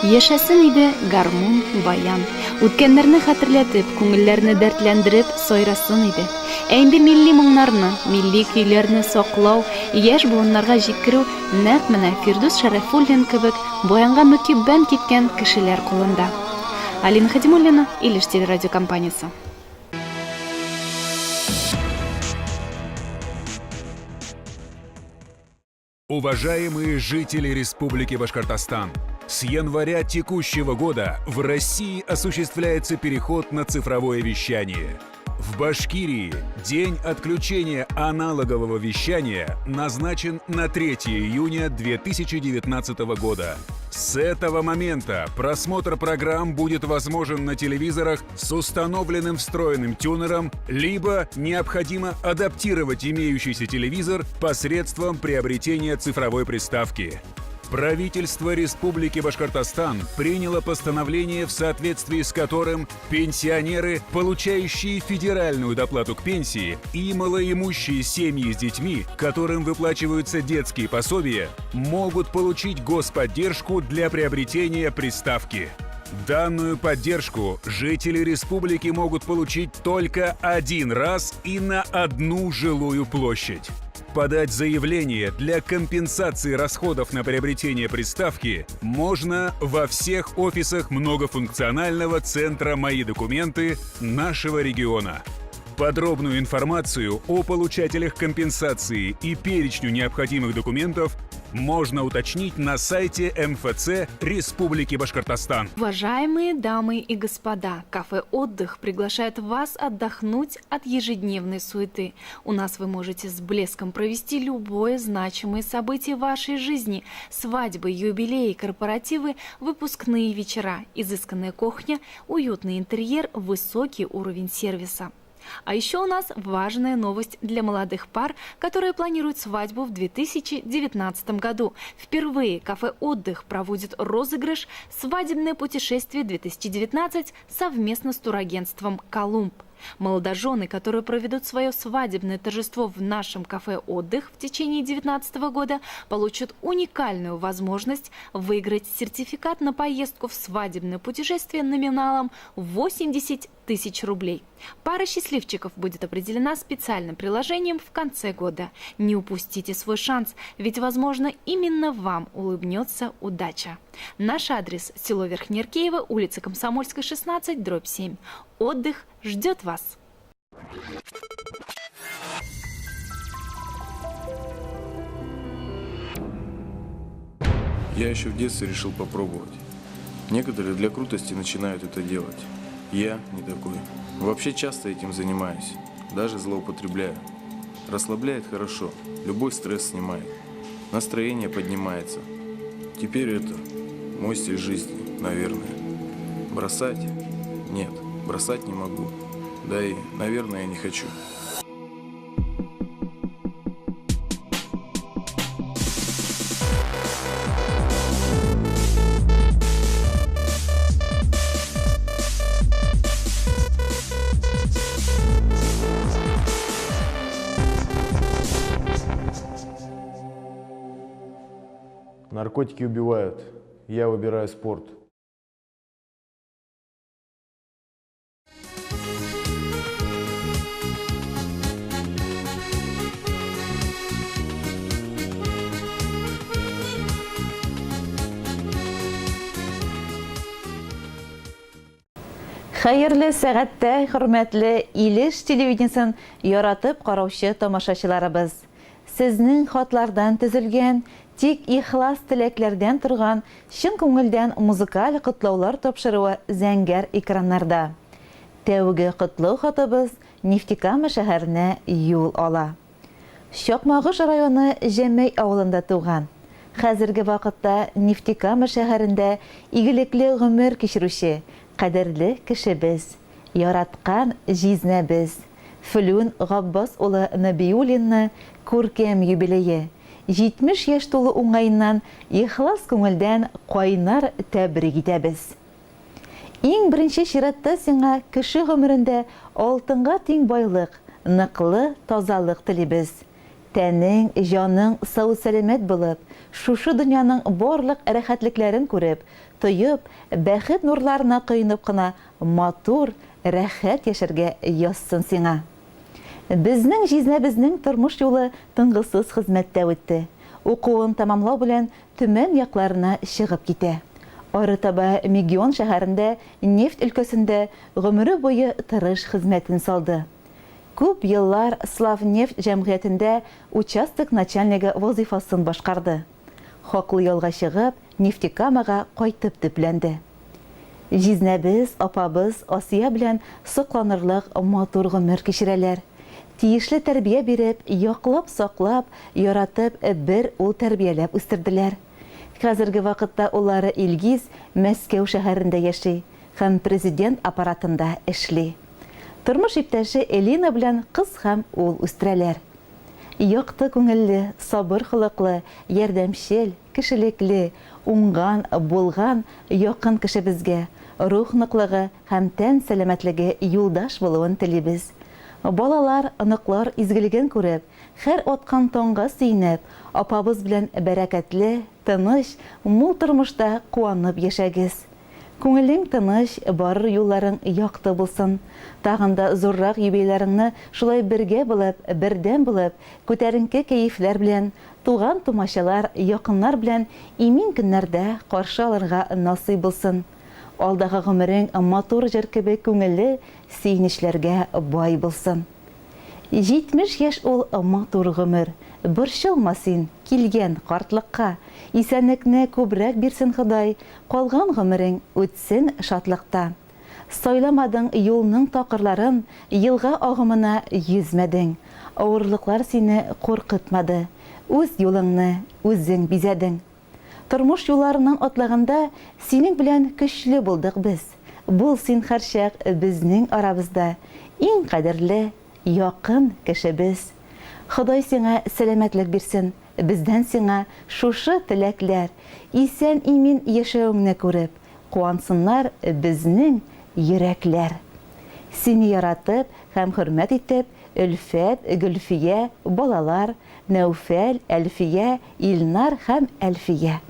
Яшәсен иде гармун, баян. Үткәннәрне хәтерләтеп, күңелләрне дәртләндереп сайрасын иде. Ә инде милли моңнарны, милли көйләрне саклау, яшь буыннарга җиткерү нәкъ менә Фирдус Шәрәфуллин кебек баянга мөкиббән киткән кешеләр кулында. Алина Хадимуллина, Илеш телерадиокомпаниясе. Уважаемые жители Республики Башкортостан, с января текущего года в России осуществляется переход на цифровое вещание. В Башкирии день отключения аналогового вещания назначен на 3 июня 2019 года. С этого момента просмотр программ будет возможен на телевизорах с установленным встроенным тюнером, либо необходимо адаптировать имеющийся телевизор посредством приобретения цифровой приставки. Правительство Республики Башкортостан приняло постановление, в соответствии с которым пенсионеры, получающие федеральную доплату к пенсии, и малоимущие семьи с детьми, которым выплачиваются детские пособия, могут получить господдержку для приобретения приставки. Данную поддержку жители республики могут получить только один раз и на одну жилую площадь. подать заявление для компенсации расходов на приобретение приставки можно во всех офисах многофункционального центра «Мои документы» нашего региона. Подробную информацию о получателях компенсации и перечню необходимых документов можно уточнить на сайте МФЦ Республики Башкортостан. Уважаемые дамы и господа, кафе «Отдых» приглашает вас отдохнуть от ежедневной суеты. У нас вы можете с блеском провести любое значимое событие вашей жизни. Свадьбы, юбилеи, корпоративы, выпускные вечера, изысканная кухня, уютный интерьер, высокий уровень сервиса. А еще у нас важная новость для молодых пар, которые планируют свадьбу в 2019 году. Впервые кафе «Отдых» проводит розыгрыш «Свадебное путешествие 2019» совместно с турагентством «Колумб». Молодожены, которые проведут свое свадебное торжество в нашем кафе «Отдых» в течение 2019 года, получат уникальную возможность выиграть сертификат на поездку в свадебное путешествие номиналом 80 тысяч рублей. Пара счастливчиков будет определена специальным приложением в конце года. Не упустите свой шанс, ведь, возможно, именно вам улыбнется удача. Наш адрес – село Верхнеаркеево, улица Комсомольская, 16, дробь 7. «Отдых» ждет вас. Я еще в детстве решил попробовать. Некоторые для крутости начинают это делать. Я не такой. Вообще часто этим занимаюсь, даже злоупотребляю. Расслабляет хорошо, любой стресс снимает. Настроение поднимается. Теперь это мой стиль жизни, наверное. Бросать? Нет, бросать не могу. Да и, наверное, я не хочу. Наркотики убивают. Я выбираю спорт. Хәерле сәгатьтә, хөрмәтле Илеш телевидениесын яратып караучы тамашачыларыбыз. Сезнең хатлардан төзелгән, тик ихлас теләкләрдән торган, чын күңелдән музыкаль котлаулар тапшыруы зәңгәр экраннарда. Тәүге котлау хатыбыз Нефтекама шәһәренә юл ала. Чакмагыш районы Җәмәй авылында туган. Хәзерге вакытта Нефтекама шәһәрендә игелекле гомер кичерүче, кадерле кешебез, яраткан җизнәбез, Флүн Габбас улы Набиуллинны күркәм юбилее, 70 яшь тулы уңайыннан ихлас күңелдән кайнар тәбрик итәбез. Иң беренче чиратта сиңа кеше гомерендә алтынга тиң байлык, ныклы тазалык телибез. Тәнең, җаның сау-сәламәт булып, шушы дөньяның барлык рәхәтлекләрен күреп, тоеп, бәхет нурларына кыйнып кына матур, рәхәт яшәргә язсын сиңа. Безнең җизнәбезнең тормыш юлы тынгысыз хезмәттә үтте. Укуын тамамлау белән Төмән якларына чыгып китә. Арытаба Мегион шәһәрендә, нефть өлкәсендә гомере буе тырыш хезмәтен салды. Күп еллар Славнефть җәмгыятендә участок начальнигы вазифасын башкарды. Хаклы ялга чыгып, Нефтекамага кайтып төпләнде. Җизнәбез, апабыз Асия белән сокланырлык матур гомер кичерәләр. Тиешле тәрбия биреп, яклап, саклап, яратып, бер ул тәрбияләп үстерделәр. Хәзерге вакытта улары Илгиз Мәскәү шәһәрендә яши һәм президент аппаратында эшли. Тормыш иптәше Элина белән кыз һәм ул үстерәләр. Якты күңелле, сабыр хылыклы, ярдәмчел, кешелекле, уңган, булган, якын кешебезгә рух ныклыгы һәм тән сәламәтлеге юлдаш булуын телибез. Балалар, ныклар изгелеген күреп, һәр аткан таңга сөйнәп, апабыз белән бәрәкәтле, тыныч, мул тормышта куанып яшәгез. Күңелең тыныч, барыр юлларың якты булсын. Тагында зуррак юбилейларыңны шулай бергә булып, бердәм булып, күтәренке кәефләр белән, туган тумачалар, якыннар белән имин көннәрдә каршы алырга насыйп булсын. Алдагы гомерең матур җыр кебек күңелле сөенечләргә бай булсын. 70 яшь ул матур гомер. Борчылма син килгән картлыкка. Исәнлекне күбрәк бирсен Ходай, калган гомерең үтсен шатлыкта. Сайламадың юлның такырларын, елга агымына йөзмәдең. Авырлыклар сине куркытмады. Үз юлыңны үзең бизәдең. Тормыш юлларынан атлаганда синең белән көчле булдык без. Бул син һәрчак безнең арабызда иң кадерле, якын кешебез. Ходай сиңа сәламәтлек бирсен, бездән сиңа шушы теләкләр, исән имин яшәүеңне күреп, куансыннар безнең йөрәкләр. Сине яратып һәм хөрмәт итеп, Өлфәт, Гөлфия, балалар, Нәүфәл, Әлфия, Илнар һәм Әлфия.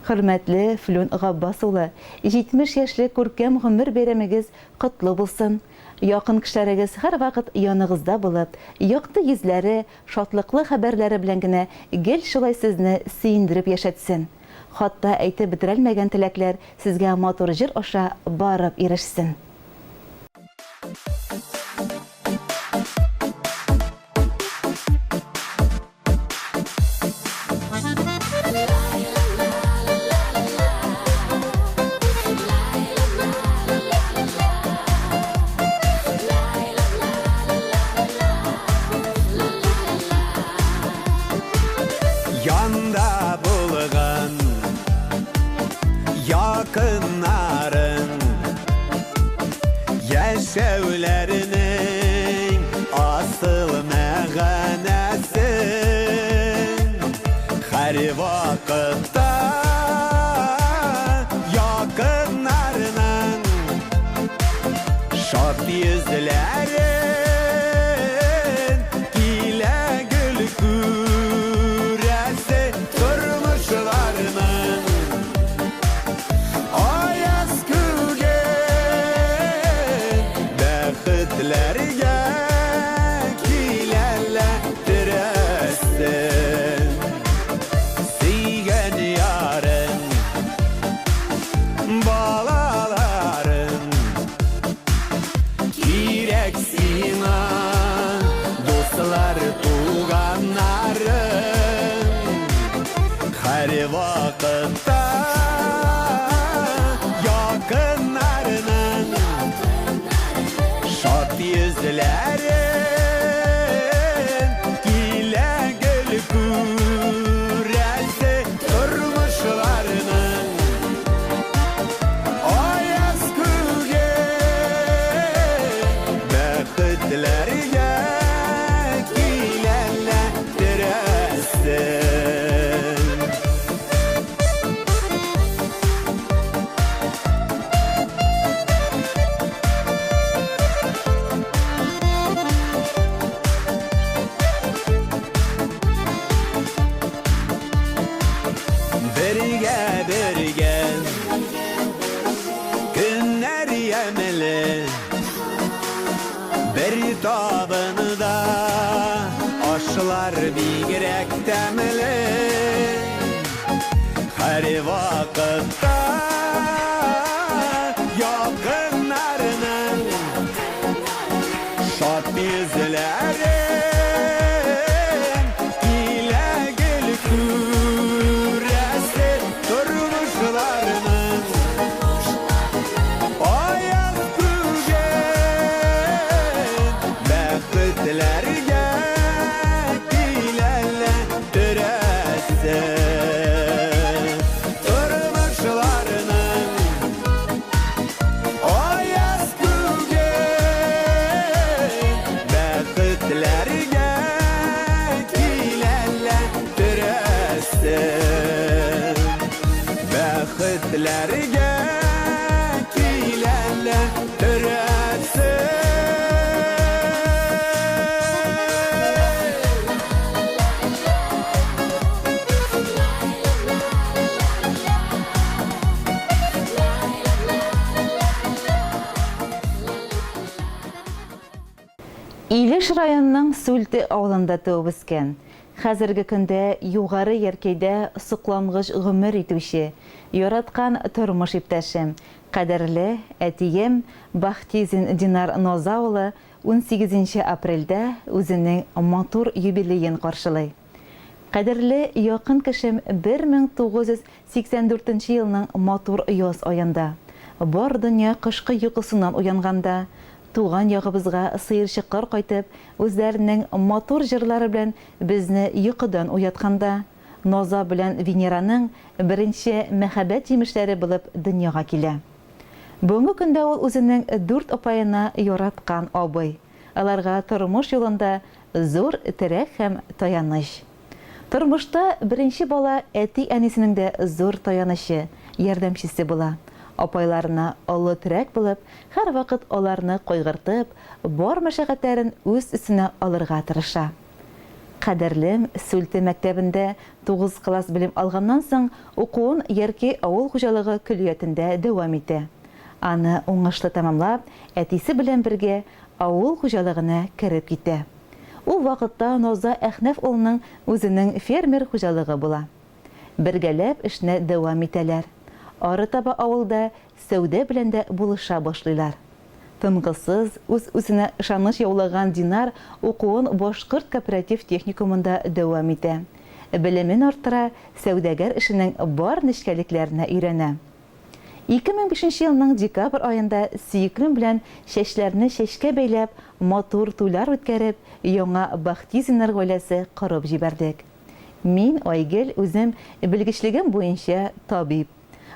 Хөрмәтле Флүн Габбас улы, 70 яшьлек күркәм гомер бәйрәмегез котлы булсын. Якын кешеләрегез һәр вакыт яныгызда булып, якты йөзләре, шатлыклы хәбәрләре белән генә гел шулай сезне сөендереп яшәтсен. Хатта әйтеп бетерелмәгән теләкләр сезгә матур җыр аша барып ирешсен. Yanda bulgan yakınların yaşevlerinin asıl məğənəsi her vakitte yakınlarının şad yüzlerin ile gül küresi durmuşlarının ayaz kügen bəxtlərə kilərlədirəsin Siyən yarın balaların kirek sina dostlar tuğanların her vakitte yakınlarının şad yüzlerin ile gül küresi durmuşlarının ayaz kügen bəxtlərə kilərlədirəsin Birge günler yemeli bir tabında aşılar bigrek temeli her vakitte yakınlarının şad yüzlerin ile gül küresi durmuşlarının ayaz kügen bəxtlərə kilərlədirəsin durmuşlarının ayaz kügen bəxtlərə kilərlədirəsin bəxtlərə kilərlədirəsin Илеш районының Сүлте авылында туып үскән. Хәзерге көндә югары яркәйдә соклангыч гомер итүче, яраткан тормыш иптәшем, кадерле әтием Бахтизин Динар Ноза улы 18 апрельдә үзенең матур юбилеен каршылый. Кадерле якын кешем 1984 елның матур яз аенда, бар дөнья кышкы йокысыннан уянганда, туган ягыбызга сыерчыккар кайтып, үзләренең матур җырлары белән безне йокыдан уятканда, Ноза белән Венераның беренче мәхәббәт җимешләре булып дөньяга килә. Бүгенге көндә ул үзенең 4 апаена яраткан абый. Аларга тормыш юлында зур терәк һәм таяныч. Тормышта беренче бала әти-әнисенең дә зур таянычы, ярдәмчесе була. Апайларына олы терәк булып, һәр вакыт аларны кайгыртып, бар мәшәкатьләрен үз өстенә алырга тырыша. Кадерлем Сүлте мәктәбендә 9 класс белем алганнан соң укуын Яркәй авыл хуҗалыгы көллиятендә дәвам итә. Аны уңышлы тәмамлап, әтисе белән бергә авыл хуҗалыгына кереп китә. Ул вакытта Ноза Әхнәф улының үзенең фермер хуҗалыгы була. Бергәләп эшне дәвам итәләр. Арытаба авылда сәүдә белән дә булыша башлыйлар. Тынгысыз, үз-үзенә ышаныч яулаган Динар укуын Башкорт кооператив техникумында дәвам итә. Белемен арттыра, сәүдәгәр эшенең бар нечкәлекләренә өйрәнә. 2005 елның декабрь аенда сөеклем белән чәчләрне чәчкә бәйләп, матур туйлар үткәреп, яңа Бахтизиннар гаиләсе корып җибәрдек. Мин Айгөл үзем белгечлегем буенча табиб.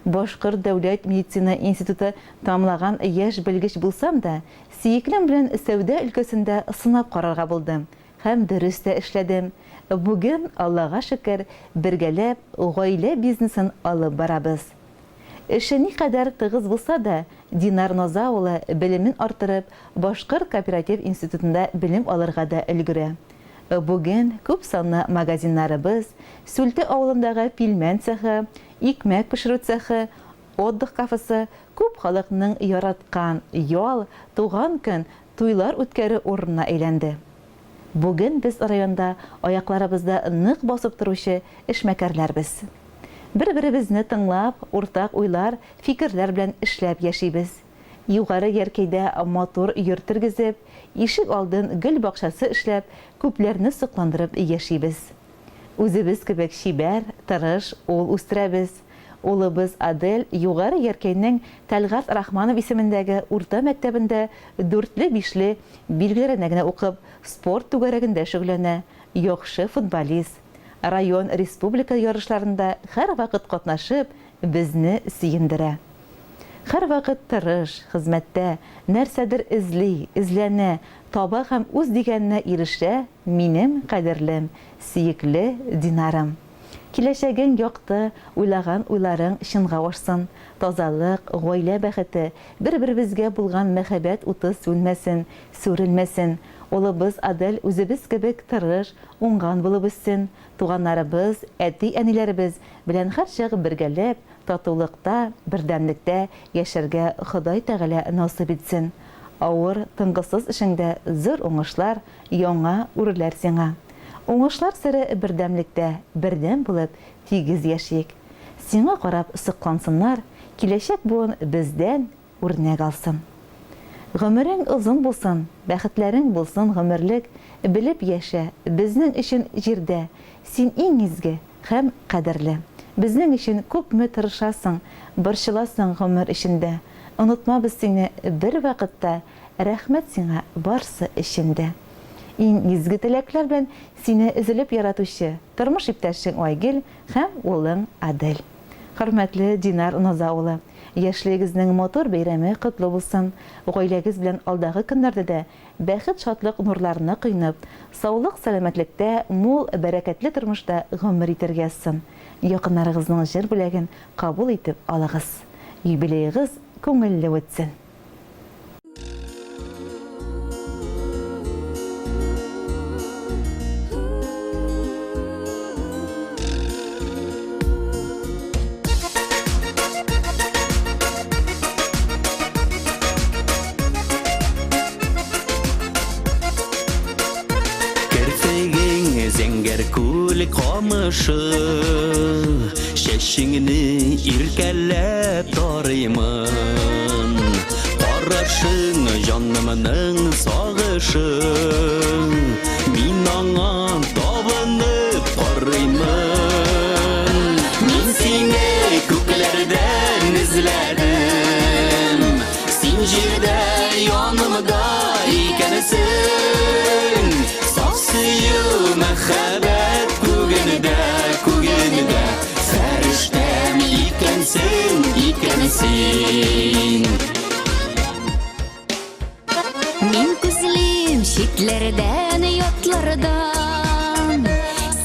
Башкорт дәүләт медицина институты тамлаган яшь белгеч булсам да, сөеклем белән сәүдә өлкәсендә сынап карарга булдым һәм дөрес тә эшләдем. Бүген, Аллага шөкер, бергәләп гаилә бизнесын алып барабыз. Эше никадәр тыгыз булса да, Динар Ноза улы белемен арттырып, Башкорт кооператив институтында белем алырга да өлгерә. Бүген күп санлы магазиннарыбыз, Сүлте авылындагы пилмән цехы, икмәк пешерү цехы, отдых кафесы күп халыкның яраткан ял, туган көн, туйлар үткәрү урынына әйләнде. Бүген без районда аякларыбызда нык басып торучы эшмәкәрләрбез. Бер-беребезне тыңлап, уртак уйлар, фикерләр белән эшләп яшибез. Югары яркәйдә матур йорт тергезеп, ишек алдын гөл бакчасы эшләп, күпләрне сокландырып яшибез. Үзебез кебек чибәр, тырыш ул үстерәбез. Улыбыз Адель югары яркәйнең Тәлгат Рахманов исемендәге урта мәктәбендә 4-5 билгеләренә генә укып, спорт түгәрәгендә шөгыльләнә, яхшы футболист. Район республика ярышларында һәр вакыт катнашып, безне сөендерә. Һәр вакыт тырыш, хезмәттә, нәрсәдер эзли, эзләнә, таба һәм үз дигәненә ирешә минем кадерлем, сөекле Динарым. Киләчәгең якты, уйлаган уйларың чынга ашсын, тазалык, гаилә бәхете, бер-беребезгә булган мәхәббәт уты сүнмәсен, сүрелмәсен. Улыбыз Адель үзебез кебек тырыш, уңган булып үссен, туганнарыбыз, әти-әниләребез белән һәр чак бергәләп, татулыкта, бердәмлектә яшәргә Ходай Тәгалә насыйп итсен. Авыр, тынгысыз эшеңдә зур уңышлар, яңа үрләр сиңа. Уңышлар сире бердәмлектә, бердәм булып тигез яшик. Сиңа карап соклансыннар, киләчәк буын бездән үрнәк алсын. Гомерең озын булсын, бәхетләрең булсын гомерлек, белеп яшә, безнең өчен җирдә, син иң изге һәм кадерле. Безнең өчен күпме тырышасың, борчыласың гомер эчендә. Онытмабыз сине бер вакытта, рәхмәт сиңа барсы эчендә. Иң изге теләкләр белән сине изелеп яратучы тормыш иптәшең Айгөл һәм улың Адель. Хөрмәтле Динар Ноза улы, яшьлегегезнең матур бәйрәме котлы булсын. Гаиләгез белән алдагы көннәрдә дә бәхет, шатлык нурларына кыйнап, саулык, сәламәтлектә, мул, бәрәкәтле тормышта гомер итәргә язсын. Якыннарыгызның җыр бүләген кабул итеп алыгыз. Юбилеегыз күңелле үтсен. сагышы шешіңні иркәләп тарыймын Қарашың жанымның сагышы Мин аңа табынып карыймын Мин сине күкләрдән эзләдем Син җирдә янымда икәнсең Саф сөю мәхәббәт күгендә Фәрештәм икәнсең Мин күзлим шикләрдән ятлардан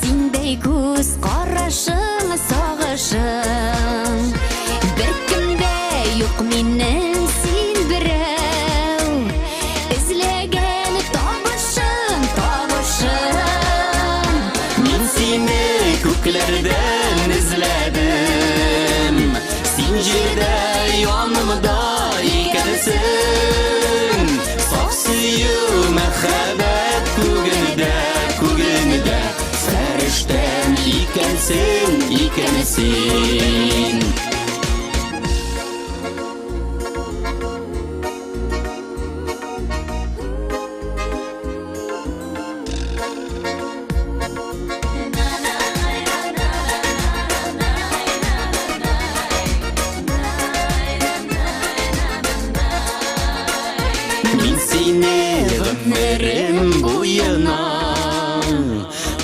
Синдәй күз карашың сагышың Бер кемдә юк минем син берәү Эзләгән табышың Мин сине күкләрдән эзләдем Син җирдә янымда икәнсең Саф сөю мәхәббәт күгендә Фәрештәм икәнсең Мин сине гомерем буена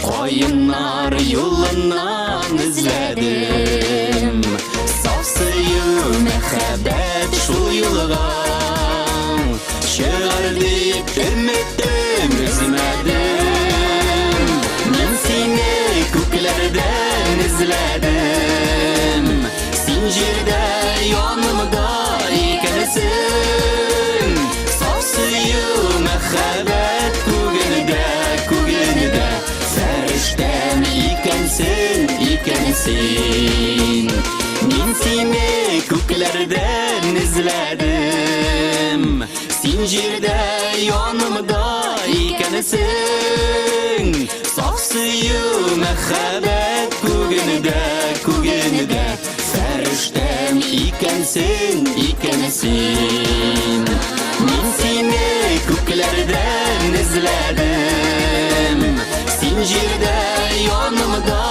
Кайыннар юлынан эзләдем Саф сөю мәхәббәт шул юлга Чыгар дип өметтем өзмәдем Мин сине күкләрдән эзләдем Син җирдә янымда икәнсең Саф сөю мәхәббәт күгендә Фәрештәм икәнсең Мин сине күкләрдән эзләдем Син җирдә янымда икәнсең Саф сөю мәхәббәт күгендә Фәрештәм икәнсең Мин сине күкләрдән эзләдем Син җирдә янымда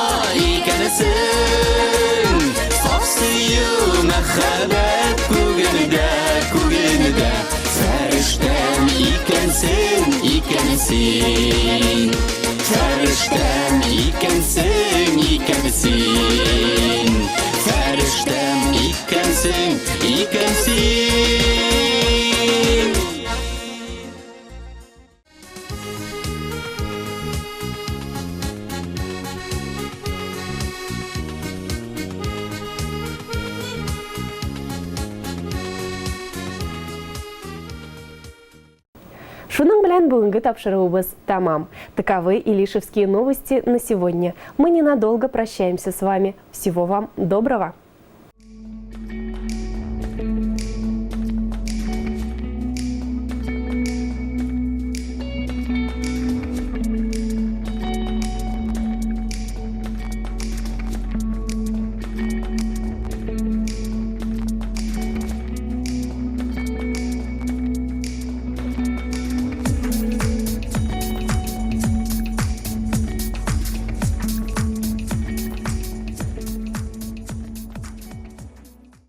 икәнсең Саф сөю мәхәббәт күгендә Фәрештәм икәнсең Фәрештәм икәнсең Фәрештәм икәнсең Шуның белән бүгенге тапшыруыбыз тамам. Таковы Илишевские новости на сегодня. Мы ненадолго прощаемся с вами. Всего вам доброго!